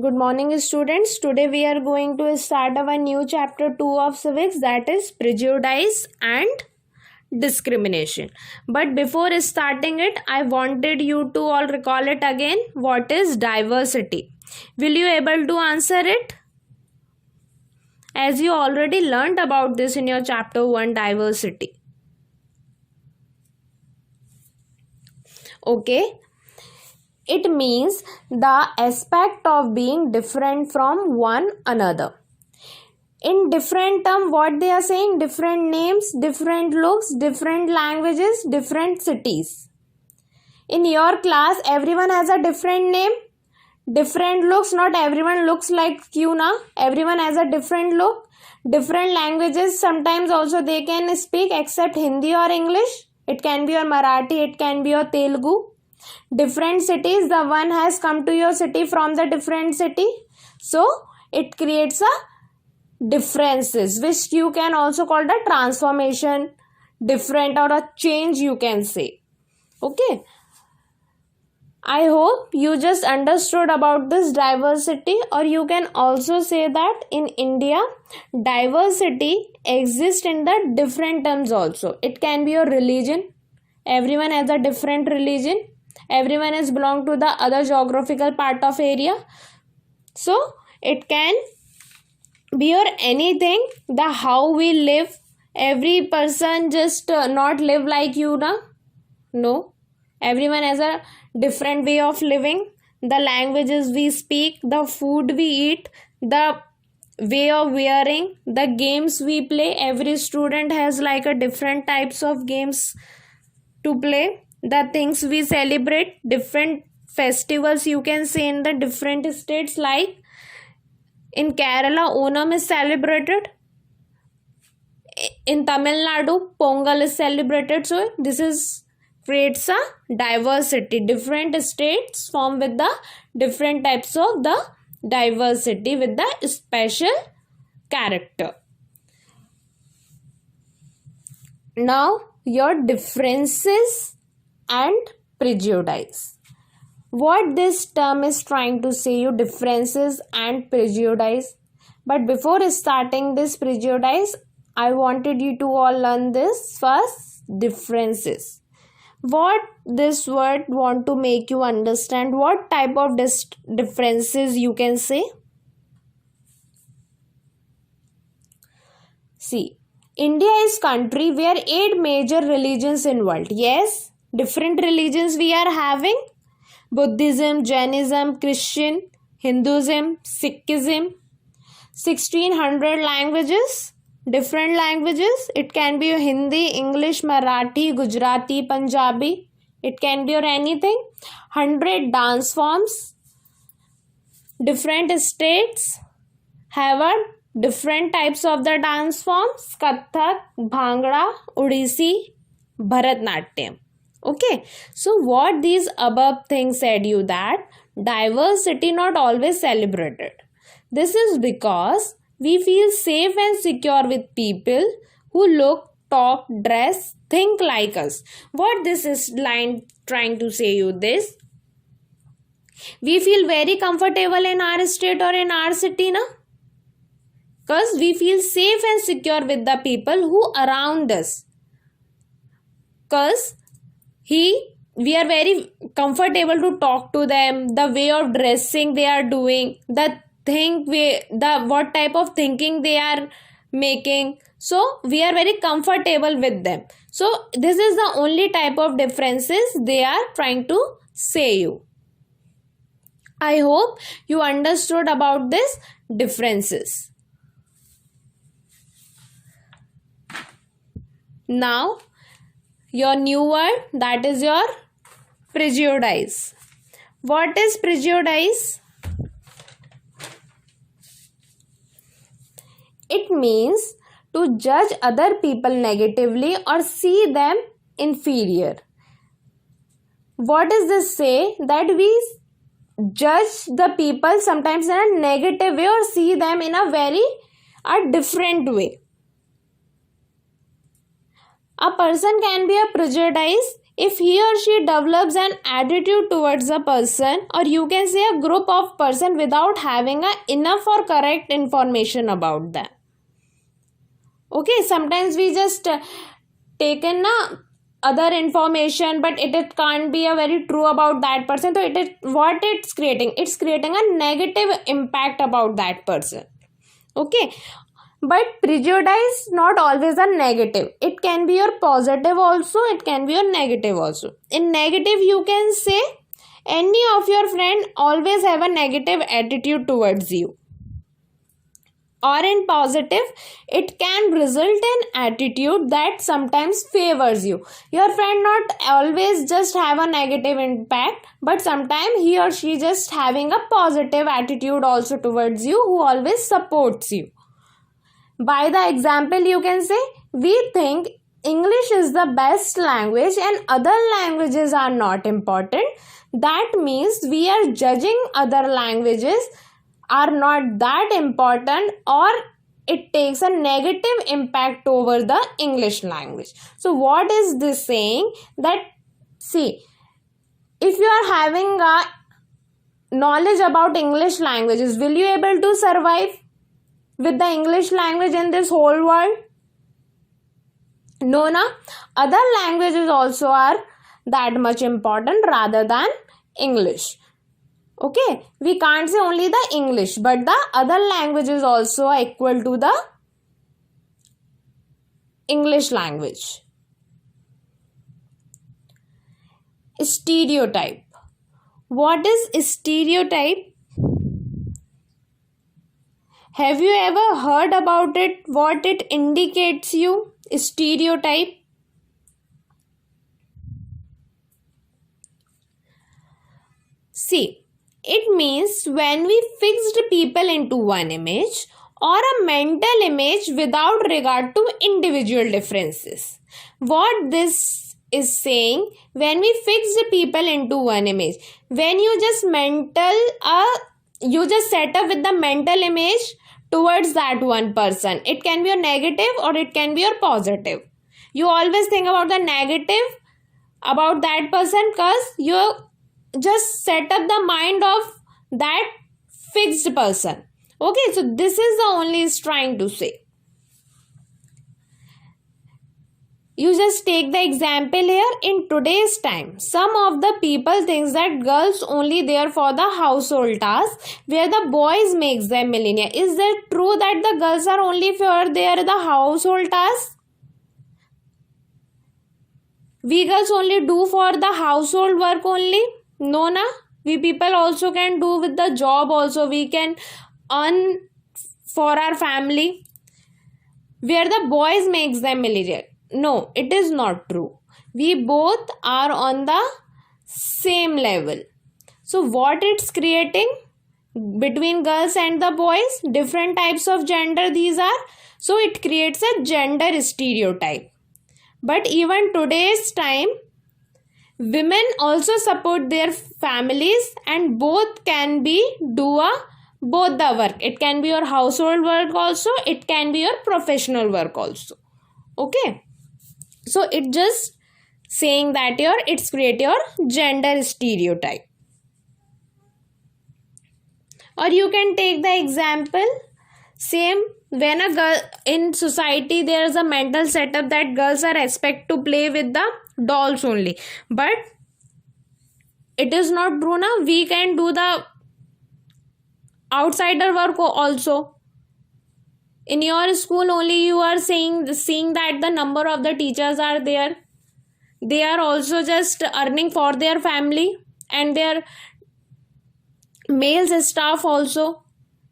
Good morning, students. Today we are going to start our new chapter 2 of civics, that is prejudice and discrimination. But before starting it, I wanted you to all recall it again. What is diversity? Will you able to answer it? As you already learned about this in your chapter 1, diversity. Okay. It means the aspect of being different from one another. In different term, what they are saying, different names, different looks, different languages, different cities. In your class, everyone has a different name, different looks. Not everyone looks like you na. Everyone has a different look, different languages. Sometimes also they can speak except Hindi or English. It can be your Marathi, it can be your Telugu. Different cities, the one has come to your city from the different city, so it creates a differences, which you can also call the transformation, different, or a change you can say. Okay, I hope you just understood about this diversity, or you can also say that in India diversity exists in the different terms also. It can be your religion, everyone has a different religion, everyone is belong to the other geographical part of area, so it can be your anything, the how we live. Every person just not live like you na. No, everyone has a different way of living, the languages we speak, the food we eat, the way of wearing, the games we play. Every student has like a different types of games to play, the things we celebrate, different festivals you can say in the different states. Like in Kerala, Onam is celebrated, in Tamil Nadu Pongal is celebrated. So this is creates a diversity. Different states form with the different types of the diversity with the special character. Now your differences and prejudice. What this term is trying to say you, differences and prejudice. But before starting this prejudice, I wanted you to all learn this first, differences. What this word want to make you understand, what type of differences you can say. See, India is country where 8 major religions in world. Yes, different religions we are having: Buddhism, Jainism, Christian, Hinduism, Sikhism. 1600 languages, different languages. It can be Hindi, English, Marathi, Gujarati, Punjabi. It can be or anything. 100 dance forms. Different states have a different types of the dance forms: Kathak, Bhangra, Odissi, Bharatnatyam. Okay, so what these above things said you that diversity not always celebrated. This is because we feel safe and secure with people who look, talk, dress, think like us. What this is line trying to say you this? We feel very comfortable in our state or in our city na? Because we feel safe and secure with the people who around us. Because we are very comfortable to talk to them, the way of dressing they are doing, what type of thinking they are making. So we are very comfortable with them. So this is the only type of differences they are trying to say you. I hope you understood about this differences. Now your new word, that is your prejudice. What is prejudice? It means to judge other people negatively or see them inferior. What does this say? That we judge the people sometimes in a negative way or see them in a different way. A person can be a prejudice if he or she develops an attitude towards a person, or you can say a group of person, without having enough or correct information about them. Okay, sometimes we just taken other information, but it can't be a very true about that person. So what it's creating a negative impact about that person. Okay, but prejudice not always a negative. It can be your positive also, it can be your negative also. In negative, you can say any of your friend always have a negative attitude towards you. Or in positive, it can result in attitude that sometimes favors you. Your friend not always just have a negative impact, but sometimes he or she just having a positive attitude also towards you, who always supports you. By the example, you can say, we think English is the best language and other languages are not important. That means we are judging other languages are not that important, or it takes a negative impact over the English language. So what is this saying? That, see, if you are having a knowledge about English languages, will you able to survive with the English language in this whole world? No, na? Other languages also are that much important rather than English. Okay, we can't say only the English, but the other languages also are equal to the English language. Stereotype. What is stereotype? Have you ever heard about it? What it indicates you? Stereotype. See, it means when we fixed people into one image or a mental image without regard to individual differences. What this is saying, when we fixed people into one image, when you just set up with the mental image towards that one person. It can be a negative or it can be a positive. You always think about the negative about that person because you just set up the mind of that fixed person. Okay, so this is the only is trying to say. You just take the example here. In today's time, some of the people thinks that girls only there for the household tasks, where the boys makes them millionaire. Is it true that the girls are only for their the household tasks? We girls only do for the household work only? No, na. We people also can do with the job also. We can earn for our family, where the boys makes them millionaire. No, it is not true. We both are on the same level. So what it's creating between girls and the boys, different types of gender these are. So it creates a gender stereotype. But even today's time, women also support their families and both can be both the work. It can be your household work also. It can be your professional work also. Okay. So it just saying that it's create your gender stereotype. Or you can take the example, same, when a girl in society there is a mental setup that girls are expected to play with the dolls only. But it is not true now. We can do the outsider work also. In your school only you are seeing that the number of the teachers are there. They are also just earning for their family, and their male staff also.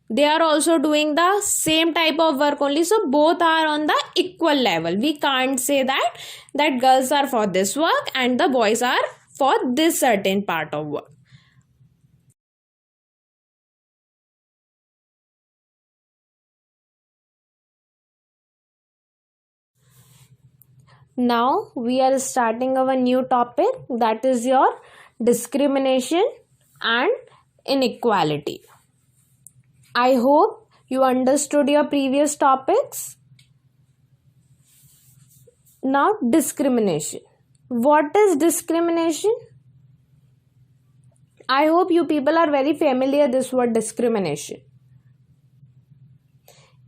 They are also doing the same type of work only. So both are on the equal level. We can't say that girls are for this work and the boys are for this certain part of work. Now we are starting our new topic, that is your discrimination and inequality. I hope you understood your previous topics. Now discrimination. What is discrimination? I hope you people are very familiar this word discrimination.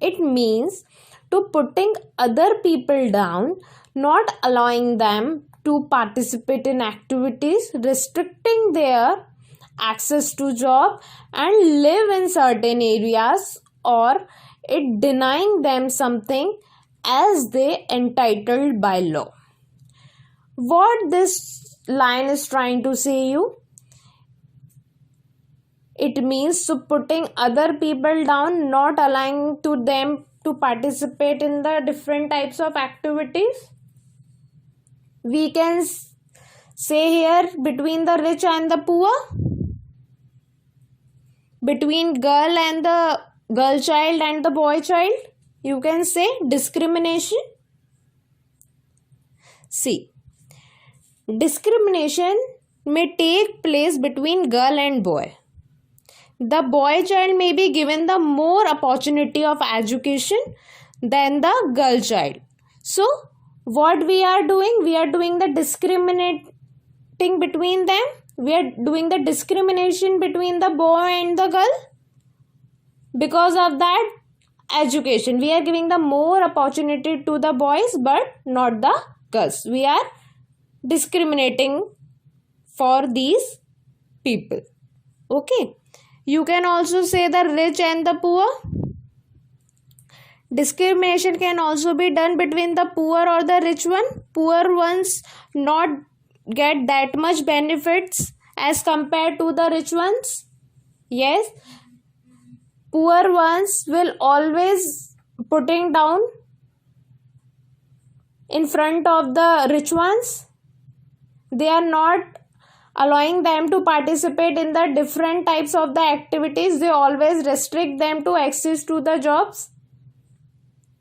It means to putting other people down, not allowing them to participate in activities, restricting their access to job and live in certain areas, or it denying them something as they entitled by law. What this line is trying to say you? It means to putting other people down, not allowing to them to participate in the different types of activities. We can say here between the rich and the poor, between girl and the girl child and the boy child, you can say discrimination. See, discrimination may take place between girl and boy. The boy child may be given the more opportunity of education than the girl child. So what we are doing? We are doing the discriminating between them. We are doing the discrimination between the boy and the girl. Because of that education, we are giving the more opportunity to the boys but not the girls. We are discriminating for these people. Okay. You can also say the rich and the poor. Discrimination can also be done between the poor or the rich one. Poor ones not get that much benefits as compared to the rich ones. Yes, poor ones will always putting down in front of the rich ones. They are not allowing them to participate in the different types of the activities. They always restrict them to access to the jobs.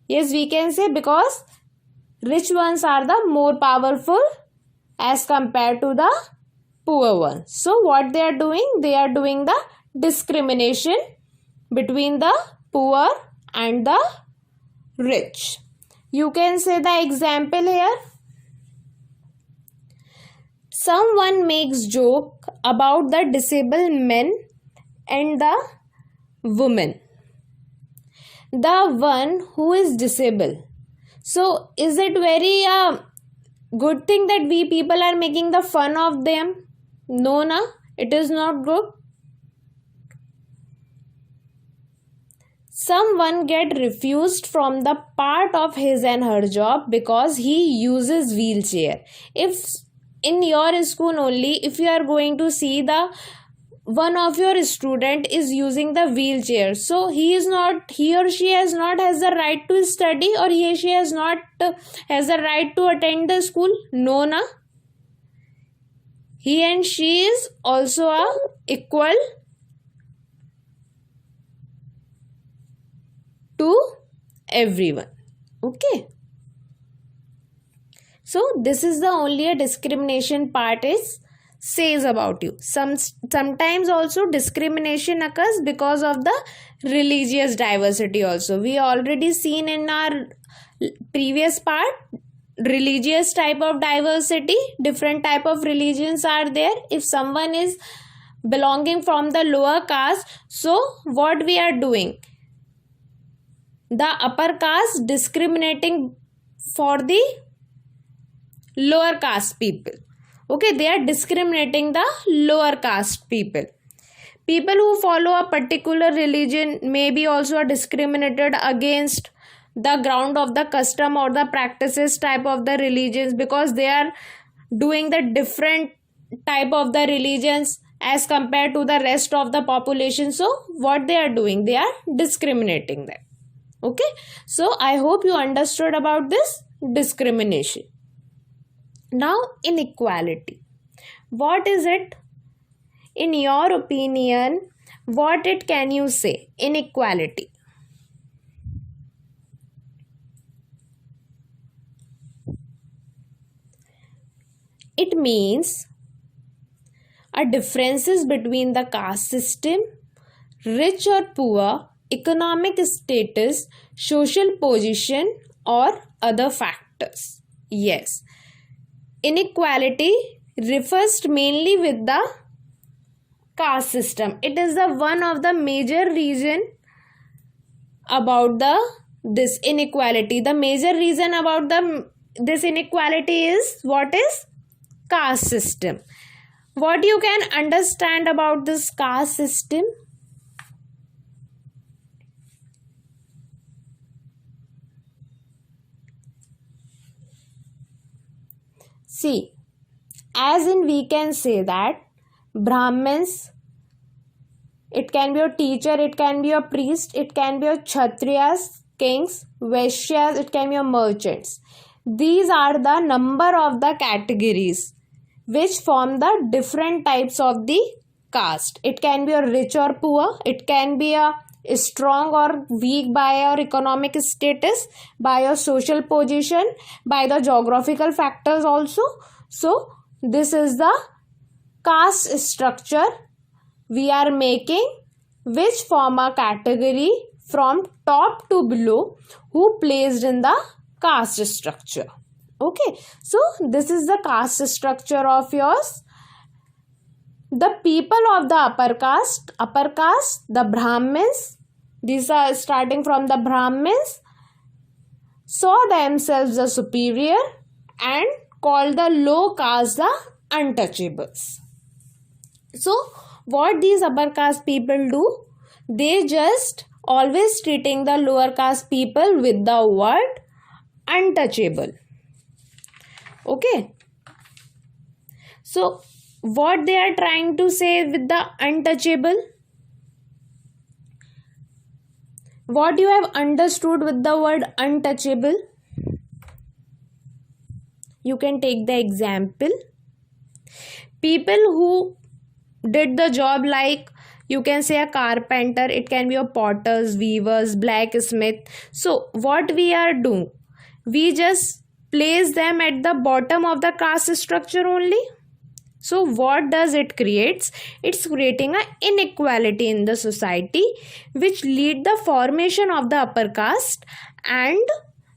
Yes, we can say because rich ones are the more powerful as compared to the poor ones. So what they are doing? They are doing the discrimination between the poor and the rich. You can say the example here. Someone makes joke about the disabled men and the women. The one who is disabled. So is it very good thing that we people are making the fun of them? No, na, it is not good. Someone get refused from the part of his and her job because he uses wheelchair. If in your school only, if you are going to see the one of your student is using the wheelchair, so he or she has the right to study, or he or she has not has the right to attend the school. No, na, he and she is also equal to everyone. Okay, so this is the only a discrimination part is says about you. Sometimes also discrimination occurs because of the religious diversity also. We already seen in our previous part religious type of diversity. Different type of religions are there. If someone is belonging from the lower caste, so what we are doing? The upper caste discriminating for the lower caste people. Okay, they are discriminating the lower caste people. People who follow a particular religion may be also discriminated against the ground of the custom or the practices type of the religions, because they are doing the different type of the religions as compared to the rest of the population. So what they are doing? They are discriminating them. Okay, so I hope you understood about this discrimination. Now, inequality. What is it? In your opinion, what it can you say? Inequality. It means a differences between the caste system, rich or poor, economic status, social position, or other factors. Yes. inequality refers mainly with the caste system. It is the one of the major reason about the this inequality. The major reason about this inequality is what is caste system. What you can understand about this caste system? See, as in we can say that Brahmins, it can be a teacher, it can be a priest, it can be a Kshatriyas, kings, Vaishyas, it can be a merchants. These are the number of the categories which form the different types of the caste. It can be a rich or poor, it can be a strong or weak by your economic status, by your social position, by the geographical factors also. So this is the caste structure we are making, which form a category from top to below who placed in the caste structure. Okay, so this is the caste structure of yours. The people of the upper caste, the Brahmins, these are starting from the Brahmins, saw themselves the superior and called the low caste the untouchables. So what these upper caste people do, they just always treating the lower caste people with the word untouchable. Okay, so what they are trying to say with the untouchable? What you have understood with the word untouchable? You can take the example. People who did the job, like you can say a carpenter, it can be a potters, weavers, blacksmith. So what we are doing, we just place them at the bottom of the caste structure only. So what does it creates? It's creating an inequality in the society, which lead the formation of the upper caste and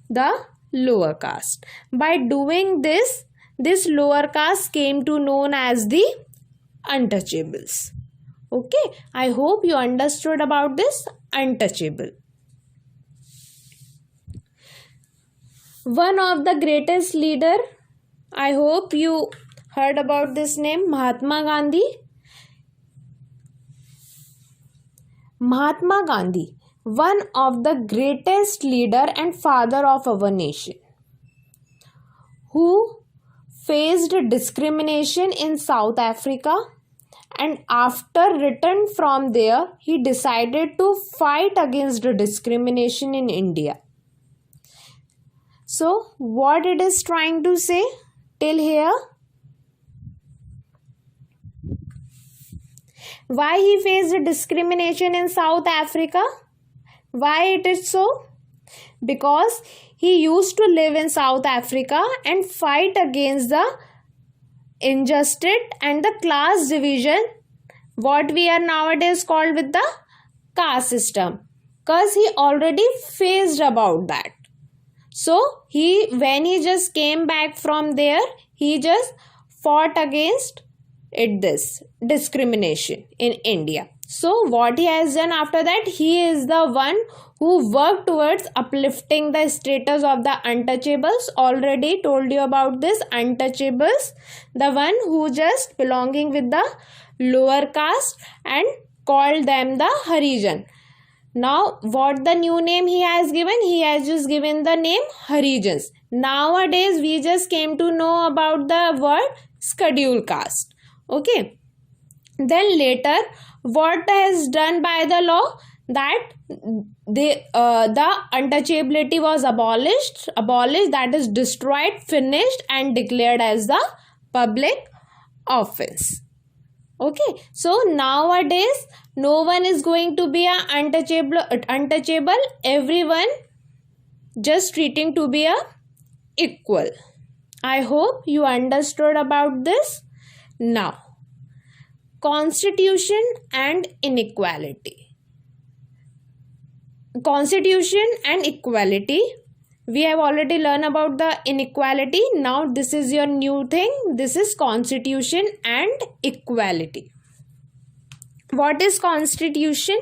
the lower caste. By doing this, this lower caste came to known as the untouchables. Okay, I hope you understood about this untouchable. One of the greatest leader, I hope you heard about this name, Mahatma Gandhi. Mahatma Gandhi, one of the greatest leader and father of our nation, who faced discrimination in South Africa, and after return from there, he decided to fight against the discrimination in India. So what it is trying to say till here? Why he faced discrimination in South Africa? Why it is so? Because he used to live in South Africa and fight against the injustice and the class division, what we are nowadays called with the caste system, because he already faced about that. So when he just came back from there, he just fought against this discrimination in India. So what he has done after that, he is the one who worked towards uplifting the status of the untouchables. Already told you about this untouchables, the one who just belonging with the lower caste and called them the Harijan. Now what the new name he has given? He has just given the name Harijans. Nowadays we just came to know about the word scheduled caste. Okay, then later what has done by the law, that the untouchability was abolished, that is destroyed, finished and declared as the public offense. Okay, so nowadays no one is going to be untouchable, everyone just treating to be a equal. I hope you understood about this. Now, constitution and inequality. Constitution and equality. We have already learned about the inequality. Now this is your new thing. This is constitution and equality. What is constitution?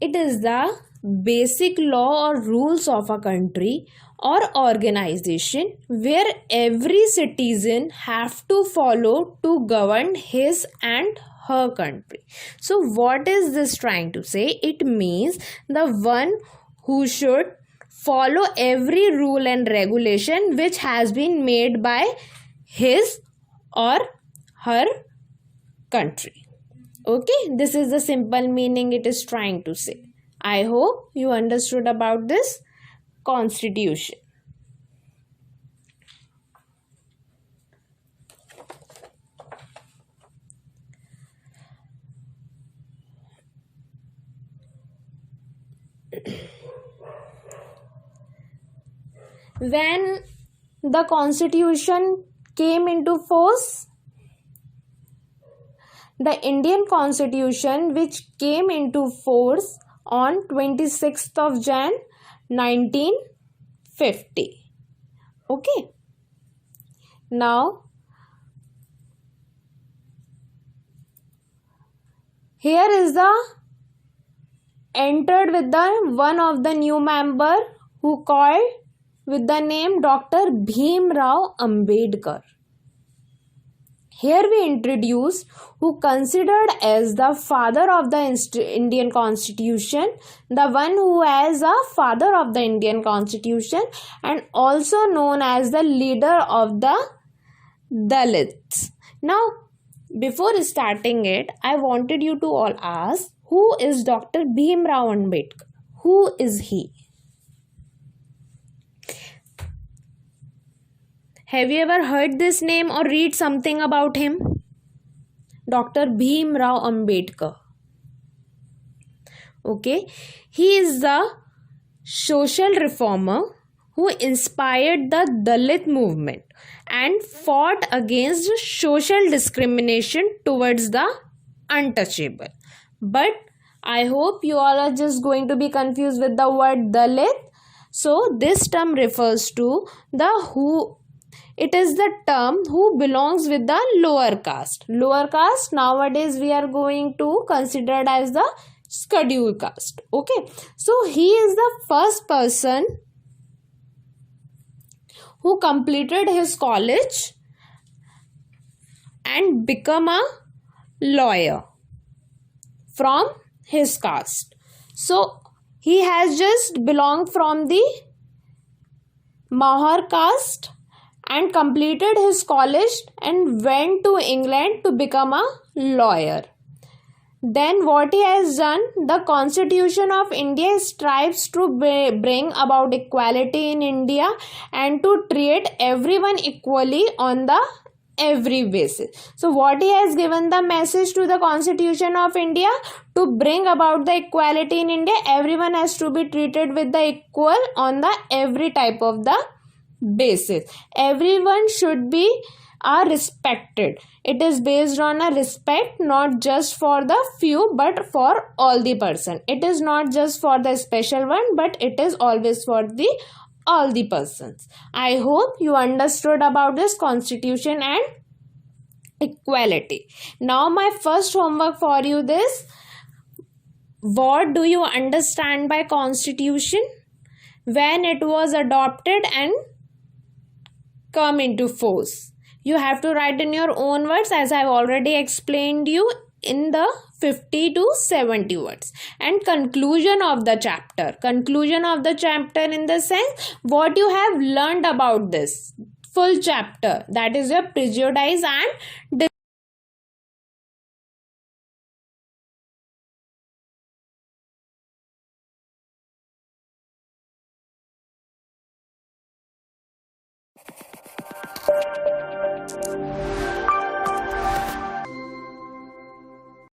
It is the basic law or rules of a country or organization where every citizen have to follow to govern his and her country. So what is this trying to say? It means the one who should follow every rule and regulation which has been made by his or her country. Okay, this is the simple meaning it is trying to say. I hope you understood about this constitution. When the constitution came into force, the Indian constitution which came into force on 26th of Jan 1950. Okay. Now here is the entered with the one of the new member who called with the name Dr. Bhim Rao Ambedkar. Here we introduce who considered as the father of the Indian Constitution, the one who is a father of the Indian Constitution and also known as the leader of the Dalits. Now, before starting it, I wanted you to all ask, who is Dr. Bhim Rao Ambedkar? Who is he? Have you ever heard this name or read something about him? Dr. Bhim Rao Ambedkar. Okay, he is the social reformer who inspired the Dalit movement and fought against social discrimination towards the untouchable. But I hope you all are just going to be confused with the word Dalit. So this term refers to the who. It is the term who belongs with the lower caste. Lower caste nowadays we are going to consider as the scheduled caste. Okay. So he is the first person who completed his college and become a lawyer from his caste. So he has just belonged from the Mahar caste and completed his college and went to England to become a lawyer. Then what he has done, the Constitution of India strives to bring about equality in India and to treat everyone equally on the every basis. So what he has given the message to the Constitution of India, to bring about the equality in India, everyone has to be treated with the equal on the every type of the basis. Everyone should be respected. It is based on a respect, not just for the few but for all the person. It is not just for the special one, but it is always for the all the persons. I hope you understood about this constitution and equality. Now my first homework for you is, what do you understand by constitution, when it was adopted and come into force? You have to write in your own words, as I have already explained you, in the 50 to 70 words. And conclusion of the chapter. Conclusion of the chapter in the sense what you have learned about this full chapter, that is your prejudice and